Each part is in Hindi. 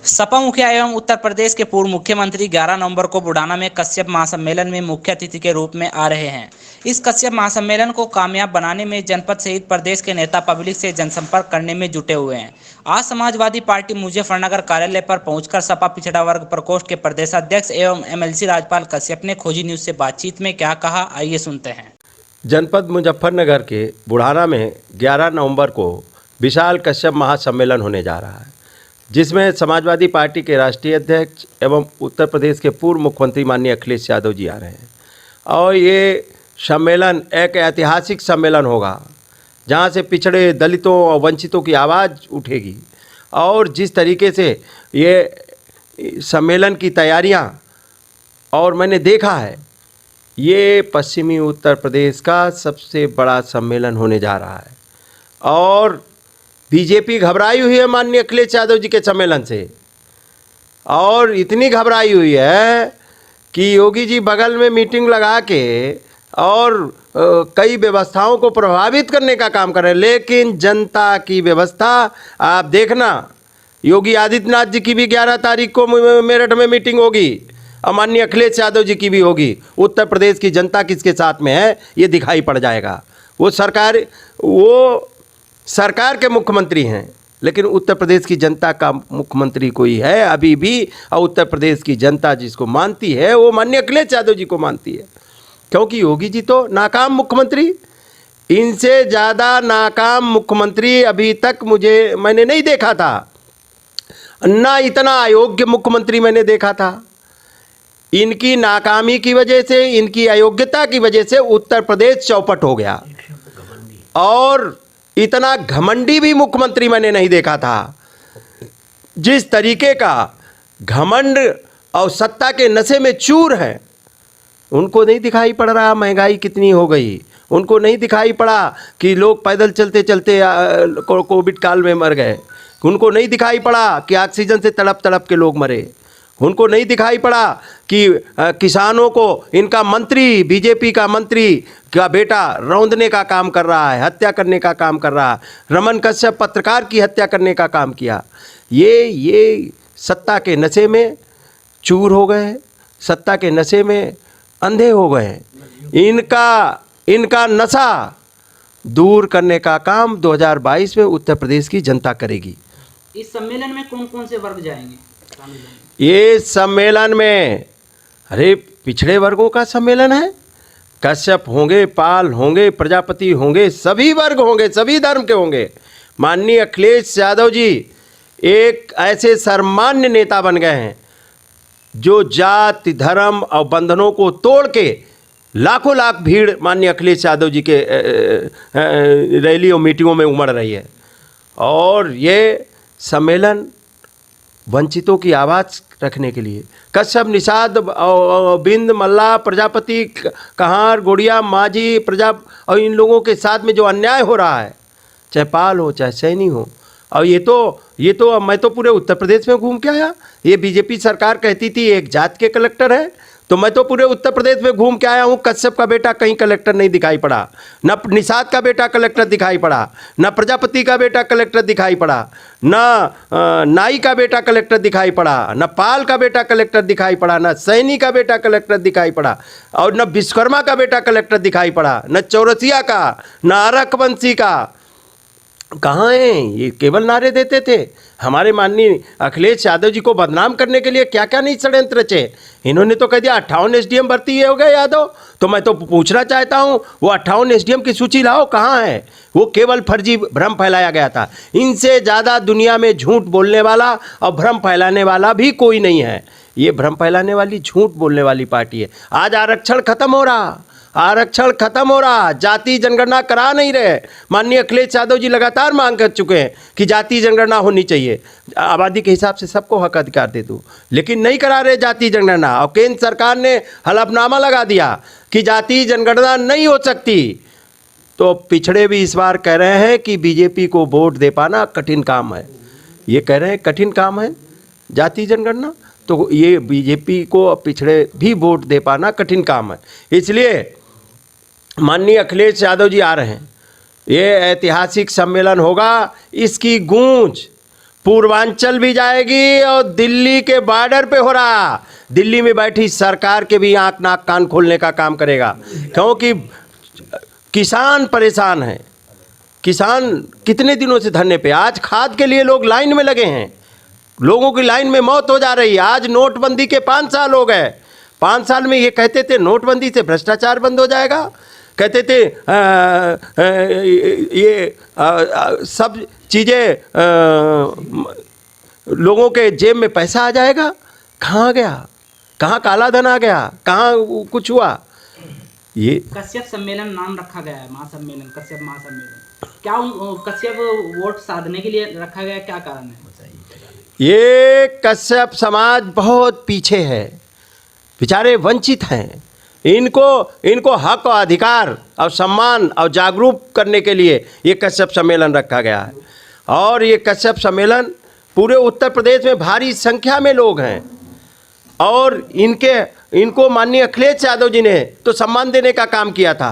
सपा मुखिया एवं उत्तर प्रदेश के पूर्व मुख्यमंत्री 11 नवंबर को बुढ़ाना में कश्यप महासम्मेलन में मुख्य अतिथि के रूप में आ रहे हैं। इस कश्यप महासम्मेलन को कामयाब बनाने में जनपद सहित प्रदेश के नेता पब्लिक से जनसंपर्क करने में जुटे हुए हैं। आज समाजवादी पार्टी मुजफ्फरनगर कार्यालय पर पहुंचकर सपा पिछड़ा वर्ग प्रकोष्ठ के प्रदेशाध्यक्ष एवं एमएलसी राजपाल कश्यप ने खोजी न्यूज से बातचीत में क्या कहा, आइए सुनते हैं। जनपद मुजफ्फरनगर के बुढ़ाना में 11 नवंबर को विशाल कश्यप महासम्मेलन होने जा रहा है, जिसमें समाजवादी पार्टी के राष्ट्रीय अध्यक्ष एवं उत्तर प्रदेश के पूर्व मुख्यमंत्री माननीय अखिलेश यादव जी आ रहे हैं। और ये सम्मेलन एक ऐतिहासिक सम्मेलन होगा, जहां से पिछड़े, दलितों और वंचितों की आवाज़ उठेगी। और जिस तरीके से ये सम्मेलन की तैयारियां और मैंने देखा है, ये पश्चिमी उत्तर प्रदेश का सबसे बड़ा सम्मेलन होने जा रहा है। और बीजेपी घबराई हुई है माननीय अखिलेश यादव जी के सम्मेलन से, और इतनी घबराई हुई है कि योगी जी बगल में मीटिंग लगा के और कई व्यवस्थाओं को प्रभावित करने का काम कर रहे हैं। लेकिन जनता की व्यवस्था आप देखना, योगी आदित्यनाथ जी की भी 11 तारीख को मेरठ में मीटिंग होगी और माननीय अखिलेश यादव जी की भी होगी। उत्तर प्रदेश की जनता किसके साथ में है ये दिखाई पड़ जाएगा। वो सरकार के मुख्यमंत्री हैं, लेकिन उत्तर प्रदेश की जनता का मुख्यमंत्री कोई है अभी भी, और उत्तर प्रदेश की जनता जिसको मानती है वो माननीय अखिलेश यादव जी को मानती है। क्योंकि योगी जी तो नाकाम मुख्यमंत्री, इनसे ज़्यादा नाकाम मुख्यमंत्री अभी तक मैंने नहीं देखा था, ना इतना अयोग्य मुख्यमंत्री मैंने देखा था। इनकी नाकामी की वजह से, इनकी अयोग्यता की वजह से उत्तर प्रदेश चौपट हो गया। और इतना घमंडी भी मुख्यमंत्री मैंने नहीं देखा था। जिस तरीके का घमंड और सत्ता के नशे में चूर है, उनको नहीं दिखाई पड़ रहा महंगाई कितनी हो गई, उनको नहीं दिखाई पड़ा कि लोग पैदल चलते चलते कोविड काल में मर गए, उनको नहीं दिखाई पड़ा कि ऑक्सीजन से तड़प तड़प के लोग मरे, उनको नहीं दिखाई पड़ा कि किसानों को इनका मंत्री, बीजेपी का मंत्री का बेटा रौंदने का काम कर रहा है, हत्या करने का काम कर रहा है। रमन कश्यप पत्रकार की हत्या करने का काम किया। ये सत्ता के नशे में चूर हो गए, सत्ता के नशे में अंधे हो गए। इनका नशा दूर करने का काम 2022 में उत्तर प्रदेश की जनता करेगी। इस सम्मेलन में कौन कौन से वर्ग जाएंगे? ये सम्मेलन में अरे पिछड़े वर्गों का सम्मेलन है। कश्यप होंगे, पाल होंगे, प्रजापति होंगे, सभी वर्ग होंगे, सभी धर्म के होंगे। माननीय अखिलेश यादव जी एक ऐसे सर्वमान्य नेता बन गए हैं जो जाति, धर्म और बंधनों को तोड़ के लाखों लाख भीड़ माननीय अखिलेश यादव जी के रैली और मीटिंगों में उमड़ रही है। और ये सम्मेलन वंचितों की आवाज़ रखने के लिए, कश्यप, निषाद, बिंद, मल्ला, प्रजापति, कहार, गोड़िया, माझी, प्रजा और इन लोगों के साथ में जो अन्याय हो रहा है, चाहे पाल हो चाहे सैनी हो। और ये तो मैं तो पूरे उत्तर प्रदेश में घूम के आया। ये बीजेपी सरकार कहती थी एक जात के कलेक्टर है, तो मैं तो पूरे उत्तर प्रदेश में घूम के आया हूँ। कश्यप का बेटा कहीं कलेक्टर नहीं दिखाई पड़ा, न निषाद का बेटा कलेक्टर दिखाई पड़ा, न प्रजापति का बेटा कलेक्टर दिखाई पड़ा, न नाई का बेटा कलेक्टर दिखाई पड़ा, न पाल का बेटा कलेक्टर दिखाई पड़ा, न सैनी का बेटा कलेक्टर दिखाई पड़ा, और न विश्वकर्मा का बेटा कलेक्टर दिखाई पड़ा, न चौरसिया का, न अरकवंशी का। कहाँ हैं ये? केवल नारे देते थे। हमारे माननीय अखिलेश यादव जी को बदनाम करने के लिए क्या क्या नहीं षड्यंत्र रचे। इन्होंने तो कह दिया 58 एसडीएम भर्ती हो गए यादव। तो मैं तो पूछना चाहता हूँ, वो 58 एसडीएम की सूची लाओ, कहाँ है? वो केवल फर्जी भ्रम फैलाया गया था। इनसे ज़्यादा दुनिया में झूठ बोलने वाला और भ्रम फैलाने वाला भी कोई नहीं है। ये भ्रम फैलाने वाली, झूठ बोलने वाली पार्टी है। आज आरक्षण खत्म हो रहा, आरक्षण खत्म हो रहा, जाति जनगणना करा नहीं रहे। माननीय अखिलेश यादव जी लगातार मांग कर चुके हैं कि जाति जनगणना होनी चाहिए, आबादी के हिसाब से सबको हक अधिकार दे दो, लेकिन नहीं करा रहे जाति जनगणना। और केंद्र सरकार ने हलफनामा लगा दिया कि जाति जनगणना नहीं हो सकती। तो पिछड़े भी इस बार कह रहे हैं कि बीजेपी को वोट दे पाना कठिन काम है। ये कह रहे हैं कठिन काम है जाति जनगणना, तो ये बीजेपी को पिछड़े भी वोट दे पाना कठिन काम है। इसलिए माननीय अखिलेश यादव जी आ रहे हैं। ये ऐतिहासिक सम्मेलन होगा, इसकी गूंज पूर्वांचल भी जाएगी और दिल्ली के बॉर्डर पे हो रहा, दिल्ली में बैठी सरकार के भी आंख नाक कान खोलने का काम करेगा, क्योंकि किसान परेशान हैं। किसान कितने दिनों से धरने पे, आज खाद के लिए लोग लाइन में लगे हैं, लोगों की लाइन में मौत हो जा रही है। आज नोटबंदी के 5 साल हो गए, 5 साल में ये कहते थे नोटबंदी से भ्रष्टाचार बंद हो जाएगा, कहते थे सब चीज़ें लोगों के जेब में पैसा आ जाएगा। कहाँ गया, कहाँ काला धन आ गया, कहाँ कुछ हुआ। ये कश्यप सम्मेलन नाम रखा गया है, महासम्मेलन, कश्यप महासम्मेलन, क्या कश्यप वोट साधने के लिए रखा गया, क्या कारण है बताइए। ये कश्यप समाज बहुत पीछे है, बेचारे वंचित हैं। इनको हक और अधिकार और सम्मान और जागरूक करने के लिए ये कश्यप सम्मेलन रखा गया है। और ये कश्यप सम्मेलन पूरे उत्तर प्रदेश में भारी संख्या में लोग हैं, और इनको माननीय अखिलेश यादव जी ने तो सम्मान देने का काम किया था।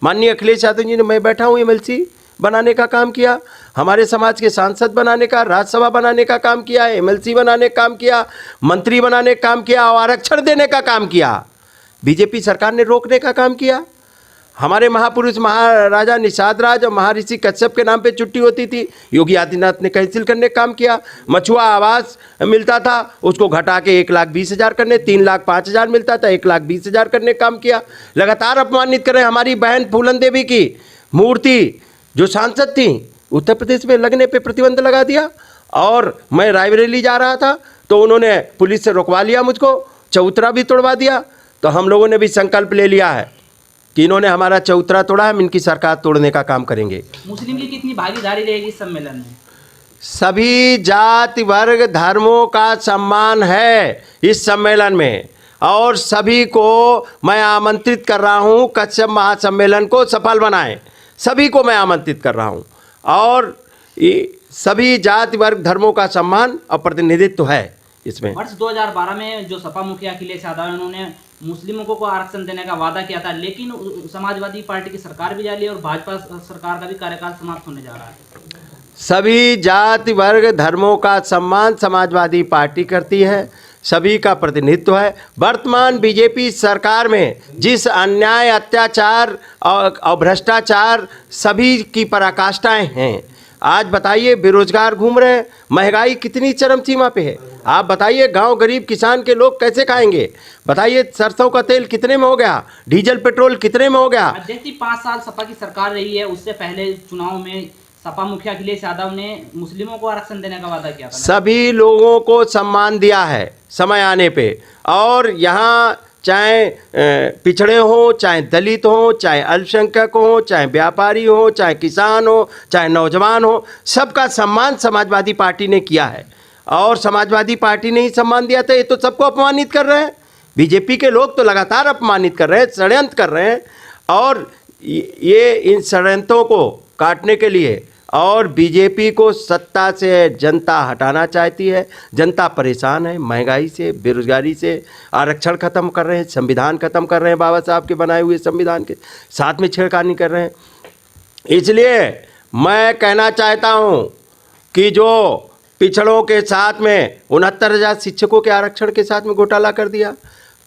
माननीय अखिलेश यादव जी ने, मैं बैठा हूँ, MLC बनाने का काम किया, हमारे समाज के सांसद बनाने का, राज्यसभा बनाने का काम किया, MLC बनाने का काम किया, मंत्री बनाने का काम किया और आरक्षण देने का काम किया। बीजेपी सरकार ने रोकने का काम किया। हमारे महापुरुष महाराजा निषाद राज और महर्षि कश्यप के नाम पे छुट्टी होती थी, योगी आदित्यनाथ ने कैंसिल करने का काम किया। मछुआ आवास मिलता था, उसको घटा के 1,20,000 करने, 3,05,000 मिलता था, 1,20,000 करने का काम किया। लगातार अपमानित कर रहे हैं। हमारी बहन फूलन देवी की मूर्ति जो सांसद थी, उत्तर प्रदेश में लगने पे प्रतिबंध लगा दिया। और मैं रायबरेली जा रहा था तो उन्होंने पुलिस से रुकवा लिया मुझको, चबूतरा भी तोड़वा दिया। तो हम लोगों ने भी संकल्प ले लिया है कि इन्होंने हमारा चबूतरा तोड़ा, हम इनकी सरकार तोड़ने का काम करेंगे। मुस्लिम की कितनी भागीदारी रहेगी इस सम्मेलन में? सभी जाति वर्ग धर्मों का सम्मान है इस सम्मेलन में, और सभी को मैं आमंत्रित कर रहा हूं कश्यप महासम्मेलन को सफल बनाएं। सभी को मैं आमंत्रित कर रहा हूं, और सभी जाति वर्ग धर्मों का सम्मान और प्रतिनिधित्व है इसमें। वर्ष 2012 में जो सपा मुखिया अखिलेश यादव उन्होंने मुस्लिमों को आरक्षण देने का वादा किया था, लेकिन समाजवादी पार्टी की सरकार भी जा रही है और भाजपा सरकार का भी कार्यकाल समाप्त होने जा रहा है। सभी जाति वर्ग धर्मों का सम्मान समाजवादी पार्टी करती है, सभी का प्रतिनिधित्व है। वर्तमान बीजेपी सरकार में जिस अन्याय, अत्याचार और भ्रष्टाचार सभी की पराकाष्ठाएं हैं, आज बताइए बेरोजगार घूम रहे हैं, महंगाई कितनी चरम सीमा पे है। आप बताइए गांव गरीब किसान के लोग कैसे खाएंगे। बताइए सरसों का तेल कितने में हो गया, डीजल पेट्रोल कितने में हो गया। देखिए 5 साल सपा की सरकार रही है, उससे पहले चुनाव में सपा मुखिया अखिलेश यादव ने मुस्लिमों को आरक्षण देने का वादा किया था। सभी लोगों को सम्मान दिया है समय आने पे, और यहाँ चाहे पिछड़े हों, चाहे दलित हों, चाहे अल्पसंख्यक हों, चाहे व्यापारी हों, चाहे किसान हो, चाहे नौजवान हो, सबका सम्मान समाजवादी पार्टी ने किया है। और समाजवादी पार्टी ने ही सम्मान दिया था, ये तो सबको अपमानित कर रहे हैं। बीजेपी के लोग तो लगातार अपमानित कर रहे हैं, षड्यंत्र कर रहे हैं, और ये इन षड्यंत्रों को काटने के लिए और बीजेपी को सत्ता से जनता हटाना चाहती है। जनता परेशान है महंगाई से, बेरोजगारी से, आरक्षण खत्म कर रहे हैं, संविधान खत्म कर रहे हैं, बाबा साहब के बनाए हुए संविधान के साथ में छेड़खानी कर रहे हैं। इसलिए मैं कहना चाहता हूं कि जो पिछड़ों के साथ में 69,000 शिक्षकों के आरक्षण के साथ में घोटाला कर दिया,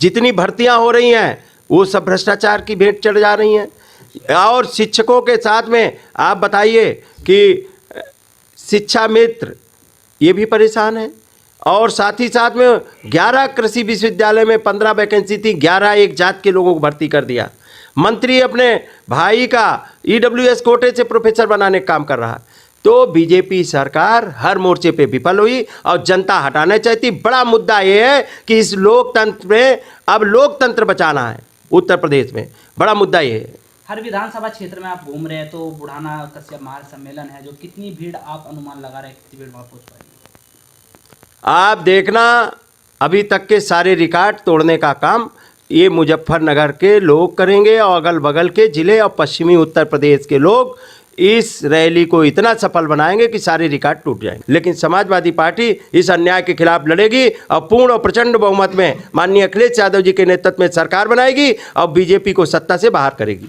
जितनी भर्तियां हो रही हैं वो सब भ्रष्टाचार की भेंट चढ़ जा रही हैं। और शिक्षकों के साथ में आप बताइए कि शिक्षा मित्र ये भी परेशान है, और साथ ही साथ में 11 कृषि विश्वविद्यालय में 15 वैकेंसी थी, 11 एक जात के लोगों को भर्ती कर दिया। मंत्री अपने भाई का EWS कोटे से प्रोफेसर बनाने का काम कर रहा है। तो बीजेपी सरकार हर मोर्चे पे विफल हुई और जनता हटाना चाहती। बड़ा मुद्दा ये है कि इस लोकतंत्र में अब लोकतंत्र बचाना है उत्तर प्रदेश में, बड़ा मुद्दा ये है। हर विधानसभा क्षेत्र में आप घूम रहे हैं, तो बुढ़ाना कश्यप महासम्मेलन है, जो कितनी भीड़ आप अनुमान लगा रहे हैं, कितनी भीड़ वहाँ पहुँच पाएगी? आप देखना, अभी तक के सारे रिकॉर्ड तोड़ने का काम ये मुजफ्फरनगर के लोग करेंगे, और अगल बगल के ज़िले और पश्चिमी उत्तर प्रदेश के लोग इस रैली को इतना सफल बनाएंगे कि सारे रिकॉर्ड टूट जाएंगे। लेकिन समाजवादी पार्टी इस अन्याय के खिलाफ लड़ेगी और पूर्ण और प्रचंड बहुमत में माननीय अखिलेश यादव जी के नेतृत्व में सरकार बनाएगी और बीजेपी को सत्ता से बाहर करेगी।